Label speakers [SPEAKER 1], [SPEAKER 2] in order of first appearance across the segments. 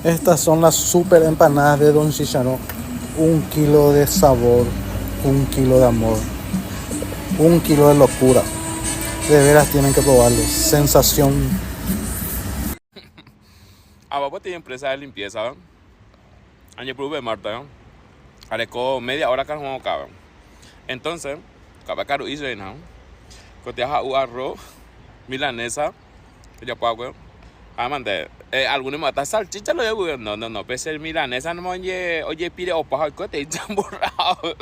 [SPEAKER 1] Estas son las super empanadas de Don Chicharrón. 1 kilo de sabor, 1 kilo de amor, 1 kilo de locura. De veras tienen que probarlo. Sensación.
[SPEAKER 2] Abajo tiene empresa de limpieza, ¿verdad? Año pruebe Marta, ¿verdad? Areco media hora que no cabe. Entonces, cabe caro hizo ahí, ¿no? Coteaja u arroz, milanesa, ya pago. Amante, algunos matan salchicha lo llevo. No, pese milanesa no oye pide o paja el cote y chamburrado.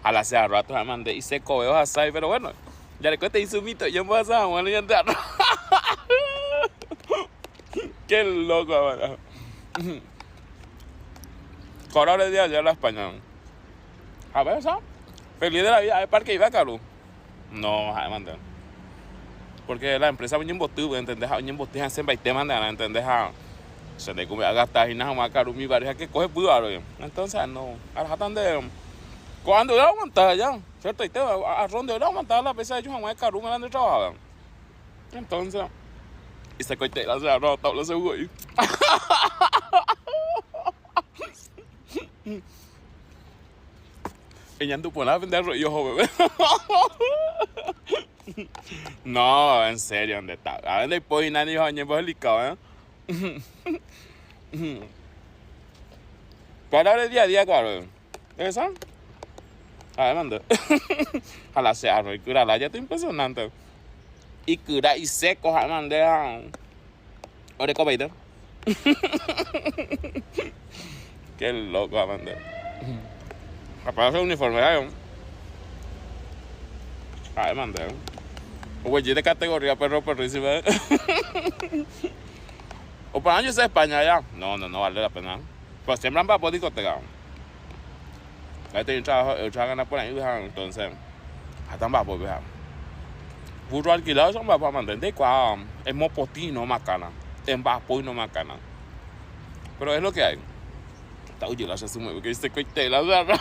[SPEAKER 2] A la sea rato amante y se cobeo así, pero bueno, ya le cote y su mito, yo me voy a hacer, bueno, ya te arroz. Qué loco, ¿verdad? Coro de día ya la España. A ver, ¿sabes? Feliz de la vida, ¿es parque iba caro? No, amante. Porque la empresa viene en botu, ¿entendés? Viene en botu, hacen baite mandana, ¿entendés? Se le come a gastar y nada más caro mi pareja que coge pudaro. Entonces, no. Ahora están de. Cuando era aguantar ya, ¿cierto? Y te a ronde era aguantar la pesa de ellos, jamás caro me la han de trabajar. Entonces, y se coite la sea, no, todo lo seguro. Ella no puede vender rollo, joven. No, en serio, ¿dónde está? A ver, después nadie dijo, año pues delicado, ¿Cuál es el día a día, claro? ¿Esa? A ver, manda. A la sea, y cura la ya está impresionante. Y cura y seco, a mandar. Ahora cometer. Qué loco, a mandar. Aparece el uniforme, ¿eh? A ver, mandar. Güey, de categoría perrísima. O para años de España ya. No, vale la pena. Pues siempre han para discoteca. Ahí tengo el trabajo por ahí, entonces. Hasta va por viajar. Burro alquilado son para mantener. Es mopotino macana. En vapo y no macana. Pero es lo que hay. Está huyendo la se mueve, que dice coite la verdad.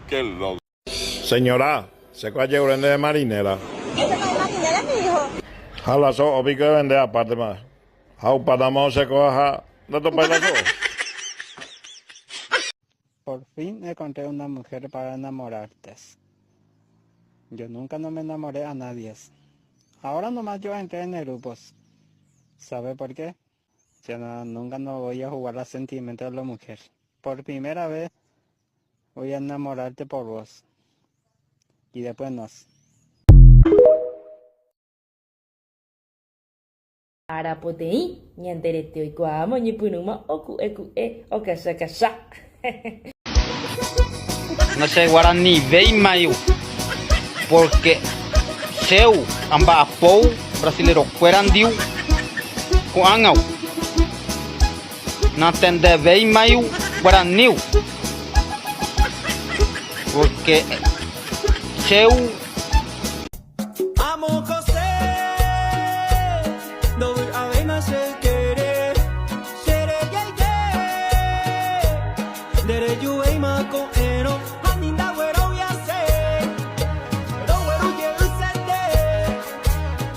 [SPEAKER 2] Qué loco.
[SPEAKER 3] Señora, se coge vende de marinera.
[SPEAKER 4] Ese no es marinera, mi hijo.
[SPEAKER 3] Jala so, obi que vende aparte más. Jau padamo se coja, no te puedes
[SPEAKER 1] Por fin encontré una mujer para enamorarte. Yo nunca no me enamoré a nadie. Ahora nomás yo entré en el grupo. ¿Sabe por qué? Yo nunca no voy a jugar a sentimientos de la mujer. Por primera vez voy a enamorarte por vos. Y después nos.
[SPEAKER 5] Arapotei, ñanderete oikuaamo ñipunuma okasa.
[SPEAKER 6] No sé guaraní veimaio porque seu ambapou brasileiro cuerandiu com angau não entende veimaio guaraniu porque seu
[SPEAKER 7] amo José no voy a ver más el querer seré dere you ei ma con eno aninda güero ya sé pero güero ye usete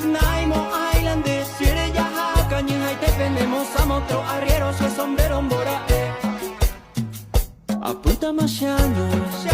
[SPEAKER 7] naimo island de sire ya cañin hay te vendemos a motro arrieros y sombrero mbora apunta más años